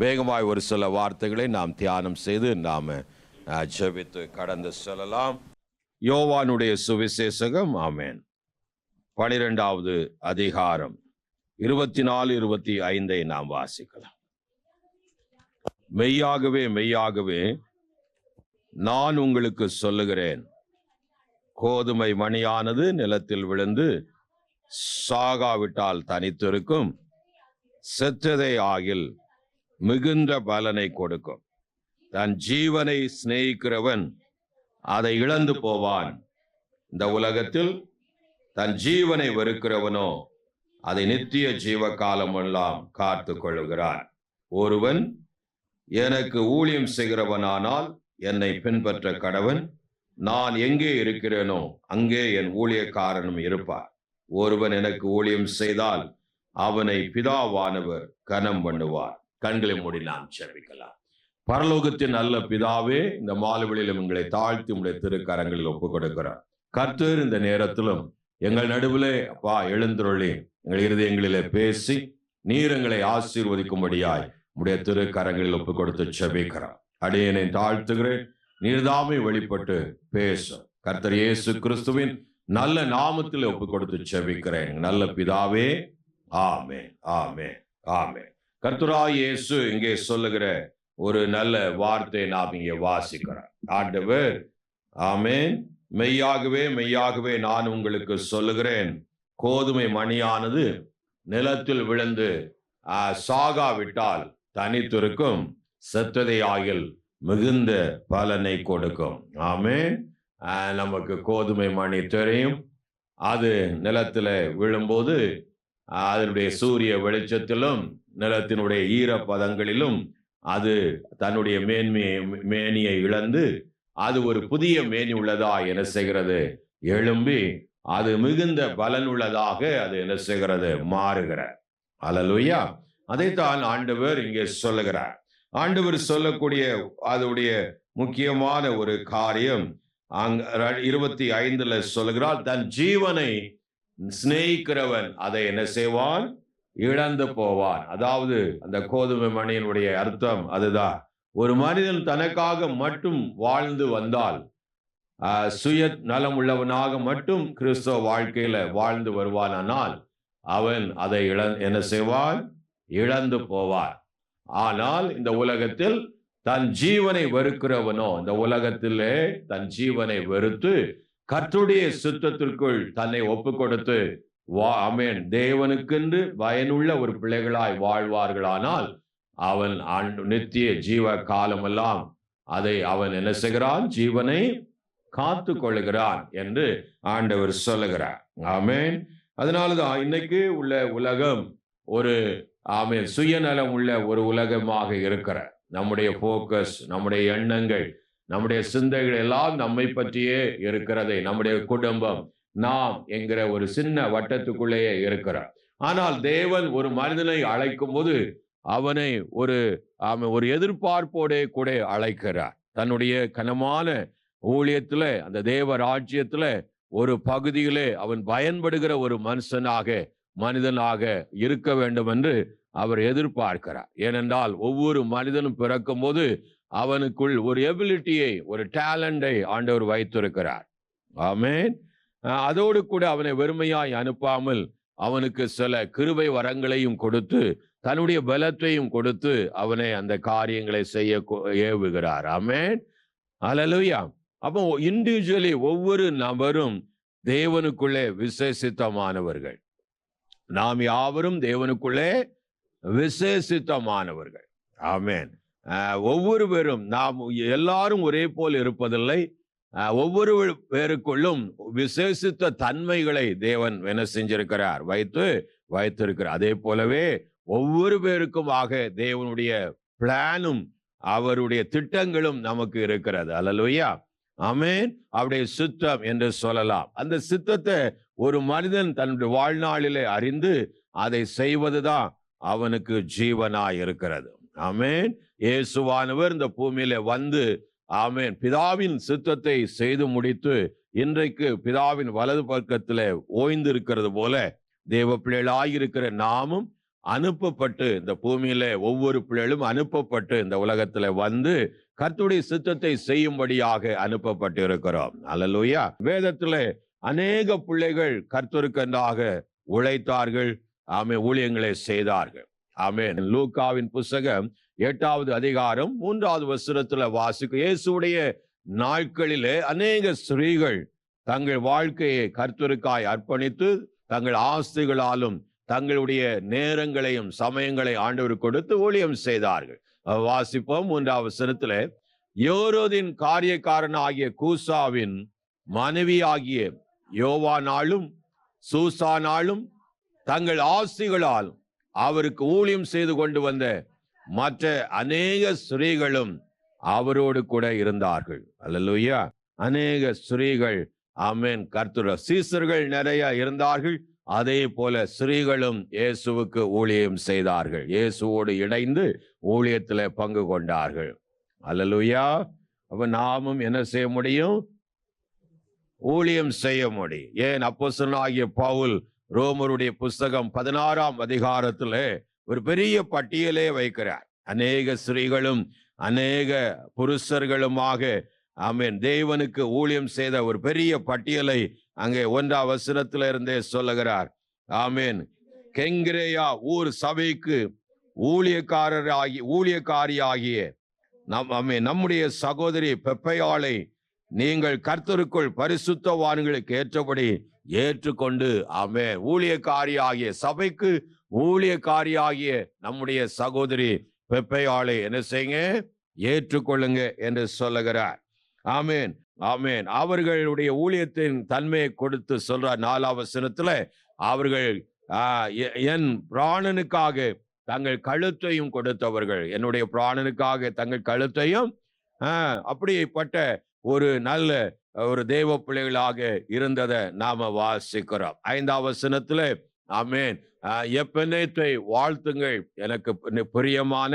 வேகமாய் ஒரு சில வார்த்தைகளை நாம் தியானம் செய்து நாம் ஜெபித்து கடந்து செல்லலாம். யோவானுடைய சுவிசேஷகம், ஆமென், 12வது அதிகாரம் 24, 25 நாம் வாசிக்கலாம். மெய்யாகவே மெய்யாகவே நான் உங்களுக்கு சொல்லுகிறேன், கோதுமை மணியானது நிலத்தில் விழுந்து சாகாவிட்டால் தனித்திருக்கும், செத்ததை ஆகில் மிகுந்த பலனை கொடுக்கும். தன் ஜீவனை சிநேகிக்கிறவன் அதை இழந்து போவான். இந்த உலகத்தில் தன் ஜீவனை வெறுக்கிறவனோ அதை நித்திய ஜீவ காலமெல்லாம் காத்து கொள்ளுகிறான். ஒருவன் எனக்கு ஊழியம் செய்கிறவனானால் என்னை பின்பற்ற கடவன். நான் எங்கே இருக்கிறேனோ அங்கே என் ஊழியக்காரனும் இருப்பார். ஒருவன் எனக்கு ஊழியம் செய்தால் அவனை பிதாவானவர் கனம் பண்ணுவார். கண்களை மூடி நாம் ஜெபிக்கலாம். பரலோகத்தின் நல்ல பிதாவே, இந்த மாலைவெளியிலும் எங்களை தாழ்த்தி உடைய திருக்கரங்களில் ஒப்புக் கொடுக்கிறார். கர்த்தர் இந்த நேரத்திலும் எங்கள் நடுவிலே அப்பா எழுந்தருளி எங்கள் இருதயங்களிலே பேசி நீர் எங்களை ஆசீர்வதிக்கும்படியாய் உடைய திருக்கரங்களில் ஒப்புக் கொடுத்து ஜெபிக்கிறார். அடியேனை தாழ்த்துகிறேன், நீர்தாமே வெளிப்பட்டு பேசும். கர்த்தர் இயேசு கிறிஸ்துவின் நல்ல நாமத்தில் ஒப்புக் கொடுத்து ஜெபிக்கிறேன் நல்ல பிதாவே, ஆமென், ஆமென், ஆமென். கர்த்தராகிய இயேசு இங்கே சொல்லுகிற ஒரு நல்ல வார்த்தை நாம் இங்கே வாசிக்கிறோம். ஆண்டவர், ஆமென், மெய்யாகவே மெய்யாகவே நான் உங்களுக்கு சொல்லுகிறேன், கோதுமை மணியானது நிலத்தில் விழுந்து சாகாவிட்டால் தனித்திருக்கும், செத்ததை ஆகில் மிகுந்த பலனை கொடுக்கும். ஆமென். நமக்கு கோதுமை மணி தெரியும். அது நிலத்தில் விழும்போது அதனுடைய சூரிய வெளிச்சத்திலும் நிலத்தினுடைய ஈரப்பதங்களிலும் அது தன்னுடைய மேனியை இழந்து அது ஒரு புதிய மேனி உள்ளதா என்ன செய்கிறது, எழும்பி அது மிகுந்த பலன் உள்ளதாக அது என்ன செய்கிறது, மாறுகிறார். அல்லேலூயா. அதைத்தான் ஆண்டவர் இங்கே சொல்லுகிறார். ஆண்டவர் சொல்லக்கூடிய அதனுடைய முக்கியமான ஒரு காரியம் 25 சொல்லுகிறார், தன் ஜீவனை சிநேகிக்கிறவன் அதை என்ன செய்வான், இழந்து போவான். அதாவது அந்த கோதுமை மணியினுடைய அர்த்தம் அதுதான். ஒரு மனிதன் தனக்காக மட்டும் வாழ்ந்து வந்தால், சுய நலம் உள்ளவனாக மட்டும் கிறிஸ்தவ வாழ்க்கையில வாழ்ந்து வருவானால் அவன் அதை என்ன செய்வான், இழந்து போவான். ஆனால் இந்த உலகத்தில் தன் ஜீவனை வெறுக்கிறவனோ, இந்த உலகத்திலே தன் ஜீவனை வெறுத்து கர்த்தருடைய சித்தத்திற்குள் தன்னை ஒப்பு கொடுத்து ஆமென் தேவனுக்கென்று பயனுள்ள ஒரு பிள்ளைகளாய் வாழ்வார்களானால் அவன் நித்திய ஜீவ காலமெல்லாம் அதை அவன் என்ன செய்கிறான், ஜீவனை காத்து கொள்ளுகிறான் என்று ஆண்டவர் சொல்லுகிறார். ஆமென். அதனாலதான் இன்னைக்கு உள்ள உலகம் ஒரு ஆமென் சுயநலம் உள்ள ஒரு உலகமாக இருக்கிற, நம்முடைய போக்கஸ், நம்முடைய எண்ணங்கள், நம்முடைய சிந்தைகள் எல்லாம் நம்மை பற்றியே இருக்கிறதை, நம்முடைய குடும்பம், நாம் என்கிற ஒரு சின்ன வட்டத்துக்குள்ளேயே இருக்கிறார். ஆனால் தேவன் ஒரு மனிதனை அழைக்கும் போது அவனை ஒரு எதிர்பார்ப்போடே கூட அழைக்கிறார். தன்னுடைய கனமான ஊழியத்துல, அந்த தேவ ராஜ்யத்துல ஒரு பகுதியிலே அவன் பயன்படுகிற ஒரு மனிதனாக இருக்க வேண்டும் என்று அவர் எதிர்பார்க்கிறார். ஏனென்றால் ஒவ்வொரு மனிதனும் பிறக்கும் போது அவனுக்குள் ஒரு எபிலிட்டியை, ஒரு டேலண்டை ஆண்டவர் வைத்திருக்கிறார். ஆமென். அதோடு கூட அவனை வெறுமையாய் அனுப்பாமல் அவனுக்கு சில கிருபை வரங்களையும் கொடுத்து தன்னுடைய பலத்தையும் கொடுத்து அவனை அந்த காரியங்களை செய்ய ஏவுகிறார். ஆமென். அல்லேலூயா. அப்போ இண்டிவிஜுவலி ஒவ்வொரு நபரும் தேவனுக்குள்ளே விசேஷித்தமானவர்கள். நாம் யாவரும் தேவனுக்குள்ளே விசேஷித்தமானவர்கள். ஆமென். ஒவ்வொருவரும் நாம் எல்லாரும் ஒரே போல் இருப்பதில்லை. ஒவ்வொரு பேருக்குள்ளும் விசேஷித்த தன்மைகளை தேவன் என்ன செஞ்சிருக்கிறார், வைத்திருக்கிறார். அதே போலவே ஒவ்வொரு பேருக்கும் தேவனுடைய பிளானும் அவருடைய திட்டங்களும் நமக்கு இருக்கிறது. அல்லேலூயா. ஆமென். அவருடைய சித்தம் என்று சொல்லலாம். அந்த சித்தத்தை ஒரு மனிதன் தன்னுடைய வாழ்நாளிலே அறிந்து அதை செய்வதுதான் அவனுக்கு ஜீவனாய் இருக்கிறது. ஆமென். இயேசுவானவர் இந்த பூமியில வந்து ஆமென் பிதாவின் சித்தத்தை செய்து முடித்து இன்றைக்கு பிதாவின் வலது பக்கத்தில் ஓய்ந்து இருக்கிறது போல தேவ பிள்ளைகளாயிருக்கிற நாமும் அனுப்பப்பட்டு இந்த பூமியில ஒவ்வொரு பிள்ளைகளும் அனுப்பப்பட்டு இந்த உலகத்துல வந்து கர்த்தருடைய சித்தத்தை செய்யும்படியாக அனுப்பப்பட்டு இருக்கிறோம். அல்லேலூயா. வேதத்திலே அநேக பிள்ளைகள் கர்த்தருக்கென்றாக உழைத்தார்கள். ஆமென். ஊழியங்களை செய்தார்கள். ஆமென். லூக்காவின் புஸ்தகம் 8வது அதிகாரம் 3வது வசனத்துல வாசிக்கும். இயேசுடைய நாட்களிலே அநேக ஸ்திரீகள் தங்கள் வாழ்க்கையை கர்த்தருக்காய் அர்ப்பணித்து தங்கள் ஆஸ்திகளாலும் தங்களுடைய நேரங்களையும் சமயங்களை ஆண்டவர் கொடுத்து ஊழியம் செய்தார்கள். வாசிப்போம் 3வது வசனத்திலே, ஏரோதின் காரியக்காரன் ஆகிய கூசாவின் மனைவி ஆகிய யோவானாலும் சூசானாலும் தங்கள் ஆஸ்திகளால் அவருக்கு ஊழியம் செய்து கொண்டு வந்த மற்ற அநேக ஸ்திரீகளும் அவரோடு கூட இருந்தார்கள். அல்லேலூயா. அநேக ஸ்திரீகள், ஆமென், கர்த்தர் சீசர்கள் நிறைய இருந்தார்கள். அதே போல ஸ்திரீகளும் இயேசுவுக்கு ஊழியம் செய்தார்கள். இயேசுவோடு இணைந்து ஊழியத்தில் பங்கு கொண்டார்கள். அல்லேலூயா. அப்ப நாமும் என்ன செய்ய முடியும்? ஊழியம் செய்ய முடியும். ஏன் அப்போஸ்தலனாகிய பவுல் ரோமருடைய புஸ்தகம் 16ஆம் அதிகாரத்திலே ஒரு பெரிய பட்டியலே வைக்கிறார். அநேக ஸ்திரீகளும் அநேக புருஷர்களுமாக, ஆமென், தேவனுக்கு ஊழியம் செய்த ஒரு பெரிய பட்டியலை அங்கே 1ஆம் வசனத்தில இருந்தே சொல்லுகிறார். ஆமென். கெங்கிரேயா ஊர் சபைக்கு ஊழியக்காரியாகிய நம்முடைய சகோதரி பெப்பையாளை நீங்கள் கர்த்தருக்குள் பரிசுத்தவான்களுக்கு ஏற்றபடி ஏற்றுக்கொண்டு, ஆமென், ஊழியக்காரியாகிய சபைக்கு ஊழியக்காரியாகிய நம்முடைய சகோதரி பெப்பையாளை என்ன செய்யுங்க? ஏற்றுக்கொள்ளுங்க என்று சொல்லுகிறார். ஆமென், ஆமென். அவர்களுடைய ஊழியத்தின் தன்மையை கொடுத்து சொல்றார் 4ஆம் வசனத்துல, அவர்கள் என் பிராணனுக்காக தங்கள் கழுத்தையும் கொடுத்தவர்கள். என்னுடைய பிராணனுக்காக தங்கள் கழுத்தையும், அப்படிப்பட்ட ஒரு நல்ல ஒரு தேவ பிள்ளைகளாக இருந்ததை நாம வாசிக்கிறோம். 5ஆம் வசனத்துல, ஆமென், எப்பனேத்தை வாழ்த்துங்கள், எனக்கு பிரியமான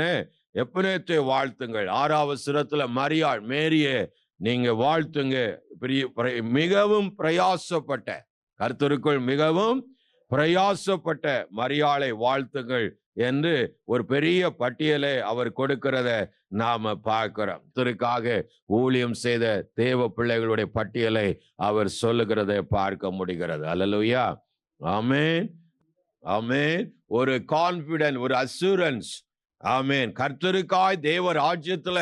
எப்பனேத்தை வாழ்த்துங்கள். 6ஆம் வசனத்துல, மரியாள் மேரியே நீங்க வாழ்த்துங்க, மிகவும் பிரயாசப்பட்ட, கர்த்தருக்குள் மிகவும் பிரயாசப்பட்ட மரியாளை வாழ்த்துங்கள் என்று ஒரு பெரிய பட்டியலை அவர் கொடுக்கிறத நாம பார்க்கிறோம். கர்த்தருக்காக ஊழியம் செய்த தேவ பிள்ளைகளுடைய பட்டியலை அவர் சொல்லுகிறதை பார்க்க முடிகிறது. அல்லேலூயா. ஆமென், ஆமென். ஒரு கான்பிடன்ஸ், ஒரு அசூரன்ஸ். ஆமென். கர்த்தருக்காய் தேவ ராஜ்யத்துல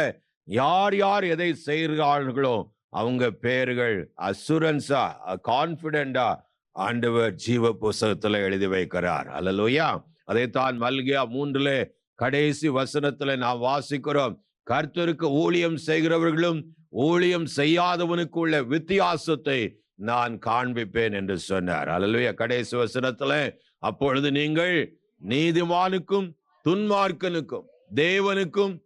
யார் யார் எதை செய்கிறார்களோ அவங்க பேர்கள் அசூரன்ஸா, கான்பிடண்டா ஆண்டவர் ஜீவ புஸ்தகத்துல எழுதி வைக்கிறார். அல்லேலூயா. அதைத்தான் மல்கியா 3 கடைசி வசனத்துல நாம் வாசிக்கிறோம். கர்த்தருக்கு ஊழியம் செய்கிறவர்களும் ஊழியம் செய்யாதவனுக்கு உள்ள வித்தியாசத்தை நான் காண்பிப்பேன் என்று சொன்னார். அல்லேலூயா. கடைசி வசனத்துல, அப்பொழுது நீங்கள் நீதிமானுக்கும் துன்மார்க்கனுக்கும் தேவனுக்கும்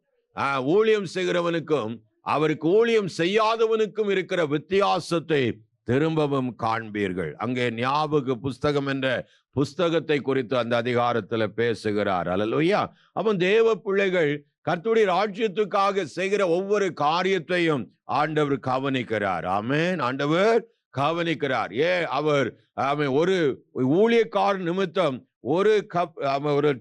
ஊழியம் செய்கிறவனுக்கும் அவருக்கு ஊழியம் செய்யாதவனுக்கும் இருக்கிற வித்தியாசத்தை திரும்பவும் காண்பீர்கள். அங்கே ஞாபக புஸ்தகம் என்ற புஸ்தகத்தை குறித்து அந்த அதிகாரத்தில் பேசுகிறார். அல்லேலூயா. அவன் தேவ பிள்ளைகள் கர்த்தருடைய ராஜ்யத்துக்காக செய்கிற ஒவ்வொரு காரியத்தையும் ஆண்டவர் கவனிக்கிறார். ஆமென். ஆண்டவர் கவனிக்கிறார். அவர் ஒரு ஊழியக்காரன் நிமித்தம் ஒரு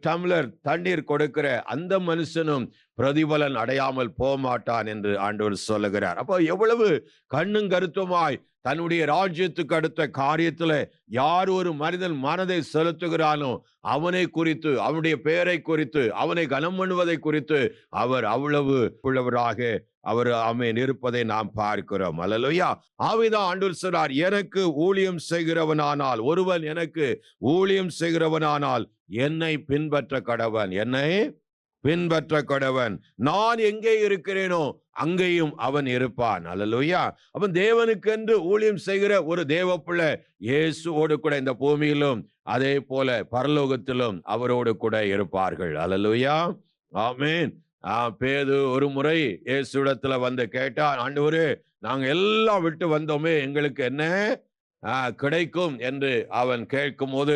டம்ளர் தண்ணீர் கொடுக்கிற அந்த மனுஷனும் பிரதிபலன் அடையாமல் போமாட்டான் என்று ஆண்டவர் சொல்லுகிறார். அப்போ எவ்வளவு கண்ணும் கருத்துமாய் தன்னுடைய ராஜ்யத்துக்கு அடுத்த காரியத்துல யார் ஒரு மனிதன் மனதை செலுத்துகிறானோ அவனை குறித்து, அவனுடைய பெயரை குறித்து, அவனை கனம் பண்ணுவதை குறித்து அவர் அவ்வளவு உள்ளவராக அவர் ஆமென் இருப்பதை நாம் பார்க்கிறோம். அல்லேலூயா. ஆவிதான் ஆண்டவர் சொல்றார், எனக்கு ஊழியம் செய்கிறவனானால், ஒருவன் எனக்கு ஊழியம் செய்கிறவனானால் என்னை பின்பற்ற கடவன், என்னை பின்பற்ற கடவன். நான் எங்கே இருக்கிறேனோ அங்கேயும் அவன் இருப்பான். அல்லேலூயா. அவன் தேவனுக்கென்று ஊழியம் செய்கிற ஒரு தேவ பிள்ளை இயேசுவோடு கூட இந்த பூமியிலும் அதே போல பரலோகத்திலும் அவரோடு கூட இருப்பார்கள். அல்லேலூயா. ஆமென். பேது ஒரு முறை இயேசுவிடத்துல வந்து கேட்டான், ஆண்டவரே, நாங்க எல்லாம் விட்டு வந்தோமே, எங்களுக்கு என்ன கிடைக்கும் என்று அவன் கேட்கும் போது,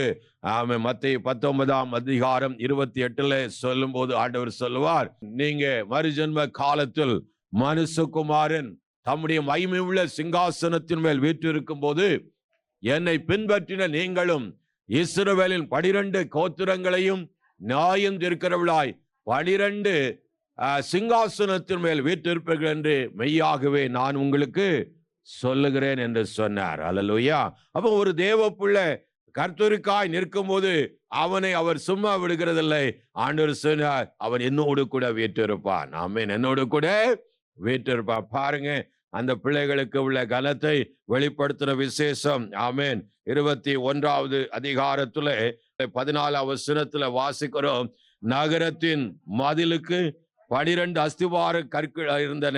மத்தேயு 19ஆம் அதிகாரம் 28 சொல்லும் போது ஆண்டவர் சொல்லுவார், நீங்க மறுஜென்ம காலத்தில் மனுஷகுமாரன் தம்முடைய மகிமை உள்ள சிங்காசனத்தின் மேல் வீற்றிருக்கும் போது என்னை பின்பற்றின நீங்களும் இஸ்ரவேலின் 12 கோத்திரங்களையும் நியாயம் தீர்க்கிறவளாய் 12 சிங்காசனத்தின் மேல் வீற்றிருப்பீர்கள் என்று மெய்யாகவே நான் உங்களுக்கு சொல்லுகிறேன் என்று சொன்னார். அல்லேலூயா. அப்போ ஒரு தேவ பிள்ளை கர்த்தருக்காய் நிற்கும் போது அவனை அவர் சும்மா விடுகிறதில்லை. ஆண்டவர் சொன்னார், அவன் என்னோடு கூட வீற்றிருப்பான். ஆமென். என்னோடு கூட வீற்றிருப்பான். பாருங்க, அந்த பிள்ளைகளுக்கு உள்ள கனத்தை வெளிப்படுத்துற விசேஷம். ஆமென். 21வது அதிகாரத்துல 14வது வசனத்துல வாசிக்கிறோம், நகரத்தின் மதிலுக்கு 12 அஸ்திவார கற்கள் இருந்தன.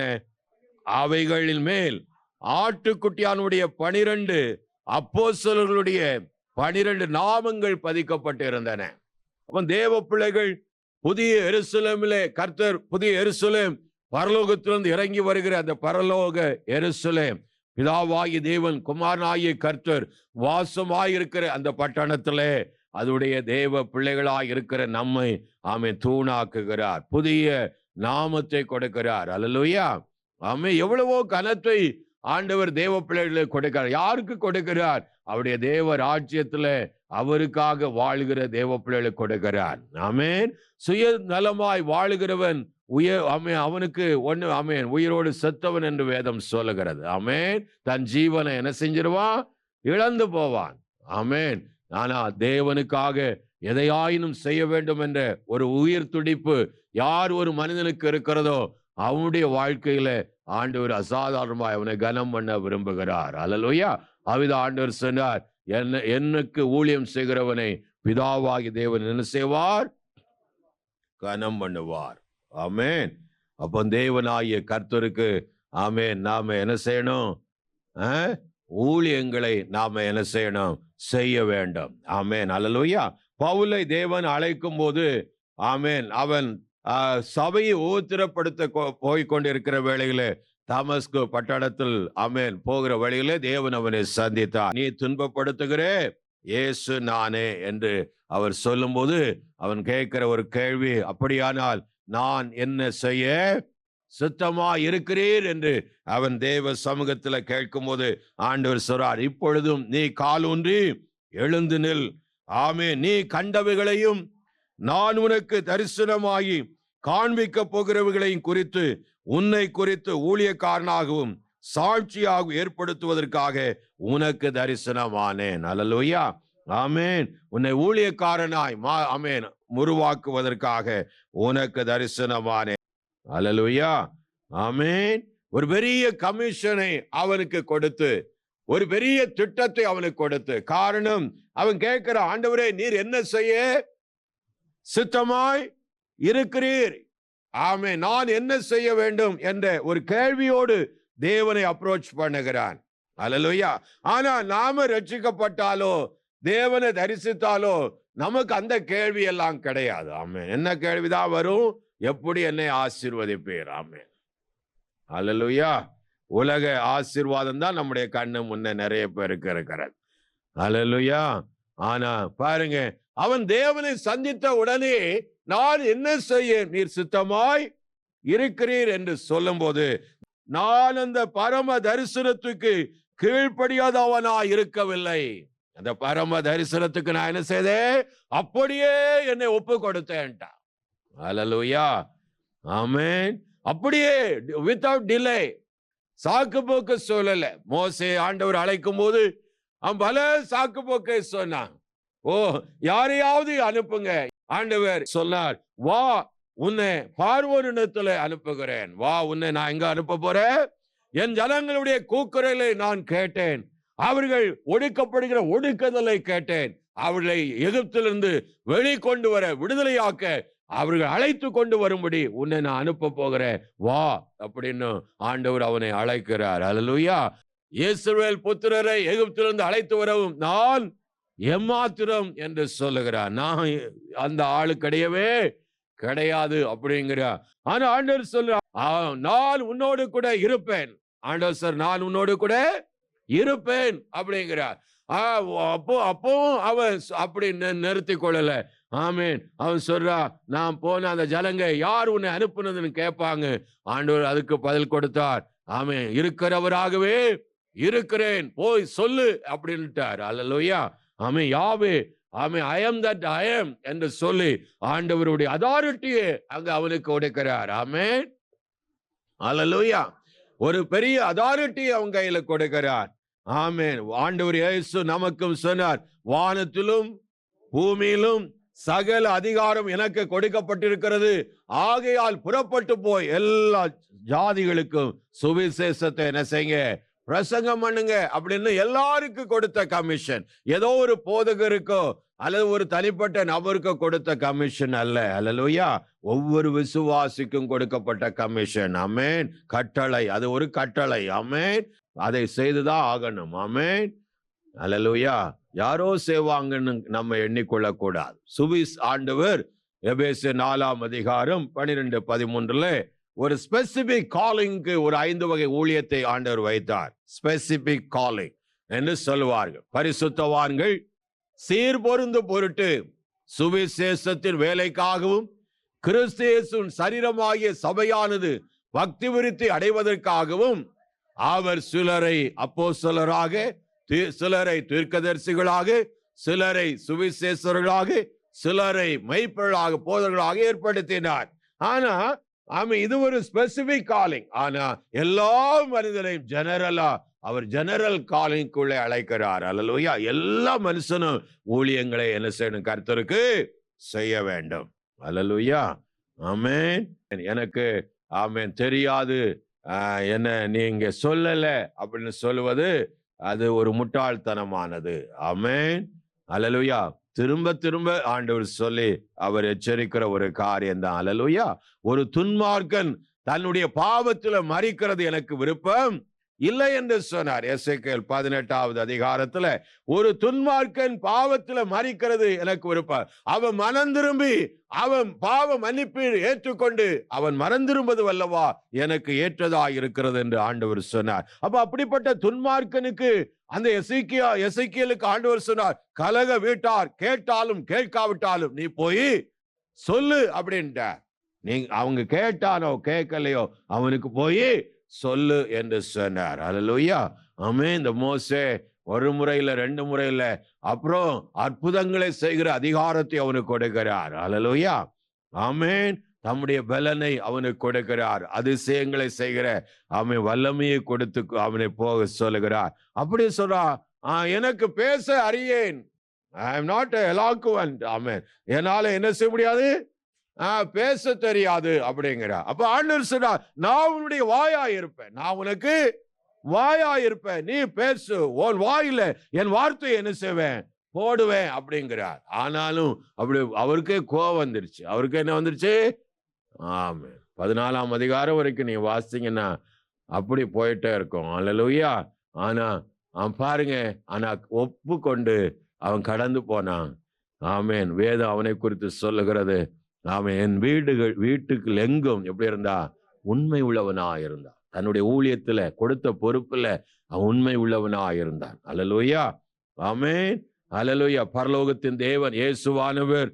அவைகளின் மேல் ஆட்டுக்குட்டியானுடைய 12 அப்போஸ்தலர்களுடைய 12 நாமங்கள் பதிக்கப்பட்டிருந்தன. அப்ப தேவ பிள்ளைகள் புதிய எருசலேமிலே, கர்த்தர் புதிய எருசலேம் பரலோகத்திலிருந்து இறங்கி வருகிற அந்த பரலோக எருசலேம், பிதாவாகிய தேவன் குமாரனாகிய கர்த்தர் வாசமாயிருக்கிற அந்த பட்டணத்திலே அதுடைய தேவ பிள்ளைகளாய் இருக்கிற நம்மை ஆமென் தூணாக்குகிறார். புதிய நாமத்தை கொடுக்கிறார். அல்லேலூயா. ஆமென். எவ்வளவோ கனத்தை ஆண்டவர் தேவ பிள்ளைகளுக்கு கொடுக்கிறார். யாருக்கு கொடுக்கிறார்? அவருடைய தேவ ராஜ்யத்துல அவருக்காக வாழுகிற தேவ பிள்ளைகளுக்கு கொடுக்கிறார். ஆமென். சுய நலமாய் வாழுகிறவன் அவனுக்கு ஒண்ணு ஆமென் உயிரோடு செத்தவன் என்று வேதம் சொல்லுகிறது. ஆமென். தன் ஜீவனை என்ன செஞ்சிருவான்? இழந்து போவான். ஆமென். ஆனா தேவனுக்காக எதையாயினும் செய்ய வேண்டும் என்ற ஒரு உயிர் துடிப்பு யார் ஒரு மனிதனுக்கு இருக்கிறதோ அவனுடைய வாழ்க்கையில ஆண்டவர் அசாதாரணமாய் அவனை கனம் பண்ண விரும்புகிறார். அல்லேலூயா. அவித ஆண்டவர் சொன்னார், எனக்கு ஊழியம் செய்கிறவனை பிதாவாகி தேவன் என்ன செய்வார்? கனம் பண்ணுவார். ஆமென். அப்போ தேவனாகிய கர்த்தருக்கு ஆமென் நாம என்ன செய்யணும்? ஊழியங்களை நாம என்ன செய்யணும்? செய்ய வேண்டும். ஆமென். அல்லேலூயா. பவுலை தேவன் அழைக்கும் போது ஆமென் அவன் சபையை ஊத்திரப்படுத்த போய்கொண்டிருக்கிற வேளையிலே தமஸ்கு பட்டணத்தில் ஆமென் போகிற வழியிலே தேவன் அவனை சந்தித்தார். நீ துன்பப்படுத்துகிறே இயேசு நானே என்று அவர் சொல்லும் போது அவன் கேட்கிற ஒரு கேள்வி, அப்படியானால் நான் என்ன செய்ய சுத்தமா இருக்கிறீர் என்று அவன் தேவ சமூகத்தில் கேட்கும் போது ஆண்டவர் சொல்றார், இப்பொழுதும் நீ காலூன்றி எழுந்து நில். ஆமென். நீ கண்டவைகளையும் நான் உனக்கு தரிசனமாகி காண்பிக்க போகிறவர்களையும் குறித்து உன்னை குறித்து ஊழியக்காரனாகவும் சாட்சியாகவும் ஏற்படுத்துவதற்காக உனக்கு தரிசனமானேன். அல்லேலூயா. ஆமென். உன்னை ஊழியக்காரனாய் ஆமென் உருவாக்குவதற்காக உனக்கு தரிசனமானேன். அல்லேலூயா. ஆமென். ஒரு பெரிய கமிஷனை அவனுக்கு கொடுத்து, ஒரு பெரிய திட்டத்தை அவனுக்கு கொடுத்து, காரணம் அவன் கேட்கிற, ஆண்டவரே நீர் என்ன செய்ய சித்தமாய் இருக்கிறீர்? ஆமென். நான் என்ன செய்ய வேண்டும் என்ற ஒரு கேள்வியோடு தேவனை அப்ரோச் பண்ணுகிறான். அல்லேலூயா. ஆனா நாம ரட்சிக்கப்பட்டாலோ தேவனை தரிசித்தாலோ நமக்கு அந்த கேள்வி எல்லாம் கிடையாது. ஆமென். என்ன கேள்விதான் வரும்? எப்படி என்னை ஆசீர்வதிப்பீர்? ஆமென். அல்லேலூயா. உலக ஆசீர்வாதம் தான் நம்முடைய கண்ணு முன்ன நிறைய பேருக்கு இருக்கிறது. அல்லேலூயா. ஆனா பாருங்க, அவன் தேவனை சந்தித்த உடனே நான் என்ன செய்ய நீர் சித்தமாய் இருக்கிறீர் என்று சொல்லும் போது, நான் அந்த பரம தரிசனத்துக்கு கீழ்ப்படியாதவனா இருக்கவில்லை. அந்த பரம தரிசனத்துக்கு நான் என்ன செய்தேன்? அப்படியே என்னை ஒப்பு கொடுத்தேன்டா. அல்லேலூயா. ஆமென். அப்படியே வித்தவுட் டிலே, சாக்கு போக்கு சொல்லல. மோசே ஆண்டவர் அழைக்கும் போது அவன் பல சாக்கு போக்கை சொன்னான். ஓ, யாரையாவது அனுப்புங்க. ஆண்டவர் சொன்னார், வா உன்னை பார்வோனிடத்துல அனுப்புகிறேன். வா, உன்னை நான் எங்க அனுப்ப போறேன்? என் ஜனங்களுடைய கூக்குரலை நான் கேட்டேன். அவர்கள் ஒடுக்கப்படுகிற ஒடுக்குதலை கேட்டேன். அவர்களை எகிப்திலிருந்து வெளிக்கொண்டு வர, விடுதலையாக்க அவர்கள் அழைத்து கொண்டு வரும்படி உன்னை நான் அனுப்ப போகிறேன். வா அப்படின்னு ஆண்டவர் அவனை அழைக்கிறார். அல்லேலூயா. இஸ்ரவேல் புத்திரரை எகிப்திலிருந்து அழைத்து வரவும் நான் எம்மாத்திரம் என்று சொல்லுகிறார். நான் அந்த ஆளு கிடையவே கிடையாது அப்படிங்கிறார். ஆனா ஆண்டவர் சொல்றார், நான் உன்னோடு கூட இருப்பேன். ஆண்டவர் சார், நான் உன்னோடு கூட இருப்பேன் அப்படிங்கிறார். அப்போ அவன் அப்படி நிறுத்தி கொள்ளல. ஆமென். அவன் சொல்றா, நான் போன அந்த ஜனங்க யார் உன்னை அனுப்புனதுன்னு கேட்பாங்க. ஆண்டவர் அதுக்கு பதில் கொடுத்தார். ஆமென். இருக்கிறவராகவே இருக்கிறேன், போய் சொல்லு அப்படின்ட்டார். அல்லேலூயா. ஆமென். யாவே ஆமென், I am that I am என்று சொல்லி ஆண்டவருடைய அதாரிட்டியை அங்க அவனுக்கு கொடுக்கிறார். ஆமென், அல்லேலூயா. ஒரு பெரிய அதாரிட்டியை அவன் கையில கொடுக்கிறார். ஆமென். ஆண்டவர் இயேசு நமக்கும் சொன்னார், வானத்திலும் பூமியிலும் சகல அதிகாரம் எனக்கு கொடுக்கப்பட்டிருக்கிறது, ஆகையால் புறப்பட்டு போய் எல்லா ஜாதிகளுக்கும் சுவிசேஷத்தை என்ன செய்யுங்க, பிரசங்கம் பண்ணுங்க அப்படின்னு எல்லாருக்கும் கொடுத்த கமிஷன். ஏதோ ஒரு போதகருக்கோ அல்லது ஒரு தனிப்பட்ட நபருக்கு கொடுத்த கமிஷன் அல்ல. அல்லேலூயா. ஒவ்வொரு விசுவாசிக்கும் கொடுக்கப்பட்ட கமிஷன். ஆமென். கட்டளை, அது ஒரு கட்டளை. ஆமென். அதை செய்துதான் ஆகணும். ஆமென், அல்லேலூயா. யாரோ செய்வாங்கன்னு நம்ம எண்ணிக்கொள்ளக்கூடாது. ஆண்டவர் எபேசியர் 4ஆம் அதிகாரம் 12-13 ஒரு ஸ்பெசிபிக் காலிங்க்கு ஒரு 5 வகை ஊழியத்தை ஆண்டவர் வைத்தார். ஸ்பெசிபிக் காலிங் என்று சொல்வார்கள். பரிசுத்தவான்கள் சீர்பொருந்து பொருட்டு சுவிசேஷத்தின் வேலைக்காகவும் கிறிஸ்து இயேசுவின் சரீரமாகிய சபையானது பக்தி விருத்தி அடைவதற்காகவும் அவர் சிலரை அப்போஸ்தலராக, சிலரை தீர்க்கதரிசிகளாக, சிலரை சுவிசேஷர்களாக, சிலரை மெய்ப்பொருளாக, போதகர்களாக ஏற்படுத்தினார். ஆனா இது ஒரு ஸ்பெசிபிக் காலிங். ஆனா எல்லா மனிதரையும் ஜெனரலா அவர் ஜெனரல் காலிங்குள்ளே அழைக்கிறார். அல்லேலூயா. எல்லா மனுஷனும் ஊழியங்களை என்ன செய்யணும், கர்த்தருக்கு செய்ய வேண்டும். அல்லேலூயா. ஆமென். எனக்கு ஆமென் தெரியாது, என்ன நீங்க சொல்லல அப்படின்னு சொல்லுவது அது ஒரு முட்டாள்தனமானது. ஆமென், அல்லேலூயா. திரும்ப திரும்ப ஆண்டவர் சொல்லி அவர் எச்சரிக்கிற ஒரு காரியம் தான். அல்லேலூயா. ஒரு துன்மார்க்கன் தன்னுடைய பாவத்துல மரிக்கிறது எனக்கு விருப்பம் இல்லை என்று சொன்னார். எசேக்கியேல் 18ஆவது அதிகாரத்துல ஒரு துன்மார்க்கன் பாவத்துல மரிக்கிறது எனக்கு விருப்பம். அவன் மனம் திரும்பி அவன் பாவ மன்னிப்பு ஏற்றுக்கொண்டு அவன் மனம் திரும்பது வல்லவா எனக்கு ஏற்றதா இருக்கிறது என்று ஆண்டவர் சொன்னார். அப்ப அப்படிப்பட்ட துன்மார்க்கனுக்கு அந்த எசேக்கியேலுக்கு ஆண்டவர் சொன்னார், கலக வீட்டார் கேட்டாலும் கேட்காவிட்டாலும் நீ போய் சொல்லு அப்படின்ட்டார். அவங்க கேட்டானோ கேட்கலையோ அவனுக்கு போய் சொல்லு என்று சொன்னார். அல்லேலூயா. ஆமென். இந்த மோசே ஒரு முறையில 2 முறையில அப்புறம் அற்புதங்களை செய்கிற அதிகாரத்தை அவனுக்கு கொடுக்கிறார். அல்லேலூயா. ஆமென். தம்முடைய பலனை அவனுக்கு கொடுக்கிறார். அதிசயங்களை செய்கிற அவன் வல்லமையை கொடுத்து அவனை போக சொல்லுகிறார். அப்படி சொல்றான், எனக்கு பேச அறியேன், ஐ எம் நாட் எலாக்குவன்ட். ஆமென். என்னால என்ன செய்ய முடியாது, பேச தெரியாது அப்படிங்கிற. அப்ப ஆண்டவர் சொல்றார், நான் உன்னுடைய வாயா இருப்பேன், நான் உனக்கு வாயா இருப்பேன், நீ பேசு, உன் வாயில என் வார்த்தையை என்ன செய்வேன், போடுவேன் அப்படிங்கிறார். ஆனாலும் அப்படி அவருக்கே கோபம் வந்துருச்சு. அவருக்கு என்ன வந்துருச்சு? ஆமென். 14ஆம் அதிகாரம் வரைக்கும் நீ வாசிங்கன்னா அப்படி போயிட்டே இருக்கும். அல்லேலூயா. ஆனா அவன் பாருங்க, ஆனா ஒப்புக்கொண்டு அவன் கடந்து போனான். ஆமென். வேதம் அவனை குறித்து சொல்லுகிறது, அவன் என் வீட்டுக்கு எங்கும் எப்படி இருந்தா, உண்மை உள்ளவனா இருந்தான். தன்னுடைய ஊழியத்துல கொடுத்த பொறுப்புல அவன் உண்மை உள்ளவனா இருந்தான். அல்லேலூயா. ஆமென், அல்லேலூயா. பரலோகத்தின் தேவன் இயேசுவானவர்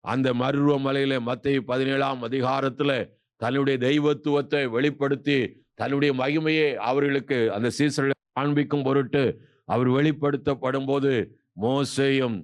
அந்த மருவ மலையில மத்தேயு 17ஆம் அதிகாரத்துல தன்னுடைய தெய்வத்துவத்தை வெளிப்படுத்தி தன்னுடைய மகிமையை அவர்களுக்கு அந்த சீசர்களை காண்பிக்கும் பொருட்டு அவர் வெளிப்படுத்தப்படும் போது மோசேயும்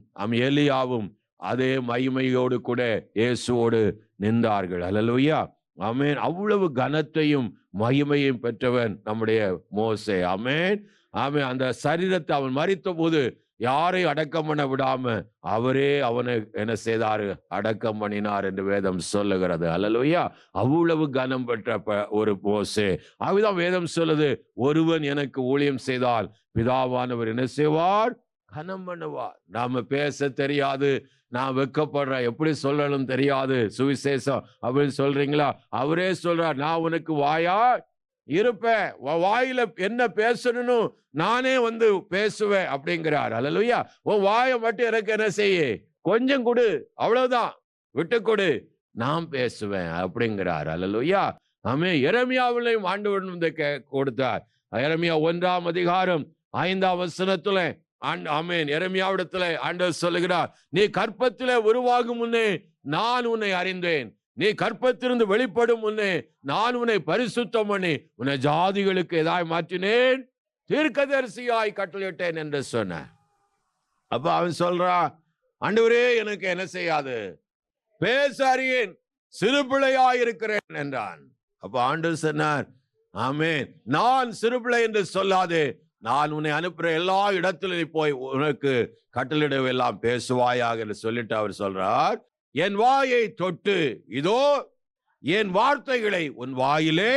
எலியாவும் அதே மகிமையோடு கூட இயேசுவோடு நின்றார்கள். அல்லேலூயா. ஆமென். அவ்வளவு கனத்தையும் மகிமையும் பெற்றவன் நம்முடைய மோசே. ஆமென், ஆமென். அந்த சரீரத்தை அவன் மரித்த போது யாரையும் அடக்கம் பண்ண விடாம அவரே அவனை என்ன செய்தாரு, அடக்கம் பண்ணினார் என்று வேதம் சொல்லுகிறது. அல்லேலூயா. அவ்வளவு கனம் பெற்ற ஒரு மோசே. அதுதான் வேதம் சொல்லுது, ஒருவன் எனக்கு ஊழியம் செய்தால் பிதாவானவர் என்ன செய்வார், கனம் பண்ணுவார். நாம பேச தெரியாது, நான் வெட்கப்படுறேன், எப்படி சொல்லணும் தெரியாது சுவிசேஷம் அப்படின்னு சொல்றீங்களா? அவரே சொல்றார், நான் உனக்கு வாயா இருப்பேன், வாயில என்ன பேசணும்னு நானே வந்து பேசுவேன் அப்படிங்கிறார். அல்லேலூயா. உன் வாயை மட்டும் எனக்கு என்ன செய்ய, கொஞ்சம் கொடு, அவ்வளவுதான், விட்டு கொடு, நான் பேசுவேன் அப்படிங்கிறார். அல்லேலூயா. ஆமென். எரேமியாவிலையும் ஆண்டவர் வந்து கொடுத்தார். எரேமியா 1ஆம் அதிகாரம் 5ஆம் வசனத்துல ஆமென், எரேமியாவிடத்துல ஆண்டவர் சொல்லுகிறார், நீ கற்பத்திலே உருவாகும் முன்னே நான் உன்னை அறிந்தேன், நீ கற்பத்திலிருந்து வெளிப்படும் முன்னே நான் உன்னை பரிசுத்தம் பண்ணி உன்னை ஜாதிகளுக்கு எதாய் மாற்றினேன், தீர்க்கதரிசியாய் கட்டளையிட்டேன் என்று சொன்ன. அப்ப அவன் சொல்றான், ஆண்டவரே எனக்கு என்ன செய்யாது, பேச அறியேன், சிறு பிள்ளையாயிருக்கிறேன் என்றான். அப்ப ஆண்டவர் சொன்னார், ஆமென், நான் சிறு பிள்ளை என்று சொல்லாதே, நான் உன்னை அனுப்புற எல்லா இடத்திலும் நீ போய் உனக்கு கட்டளிடவெல்லாம் பேசுவாயாக என்று சொல்லிட்டு அவர் சொல்றார், என் வாயை தொட்டு இதோ என் வார்த்தைகளை உன் வாயிலே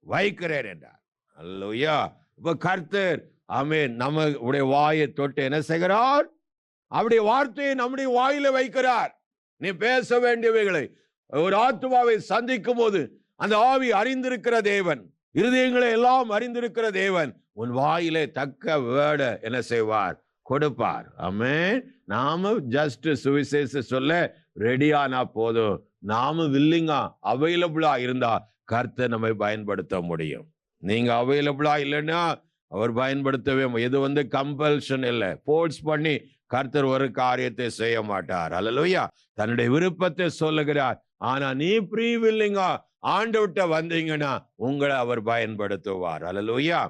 வைக்கிறேன் என்றார். அல்லேலூயா. இப்ப கர்த்தர், ஆமென், நம்முடைய வாயை தொட்டு என்ன செய்கிறார்? அவருடைய வார்த்தையை நம்முடைய வாயில வைக்கிறார். நீ பேச வேண்டியவைகளை, ஒரு ஆத்துமாவை சந்திக்கும் போது அந்த ஆவி அறிந்திருக்கிற தேவன், இருதயங்களை எல்லாம் அறிந்திருக்கிற தேவன் உன் வாயிலே தக்க வேர்ட என்ன செய்வார்? கொடுப்பார். ஆமென். நாம ஜஸ்ட் சுவிசேஷ சொல்ல ரெடியானா போதும். நாம வில்லிங்கா அவைலபிளா இருந்தா கர்த்தர் நம்மை பயன்படுத்த முடியும். நீங்க அவைலபிளா இல்லைன்னா அவர் பயன்படுத்தவே இது கம்பல்ஷன் இல்லை, போர்ஸ் பண்ணி கர்த்தர் ஒரு காரியத்தை செய்ய மாட்டார். அல்லேலூயா. தன்னுடைய விருப்பத்தை சொல்லுகிறார். ஆனா நீ ஃப்ரீ வில்லிங்கா ஆண்டவர்ட்ட வந்தீங்கன்னா உங்களை அவர் பயன்படுத்துவார். அல்லேலூயா.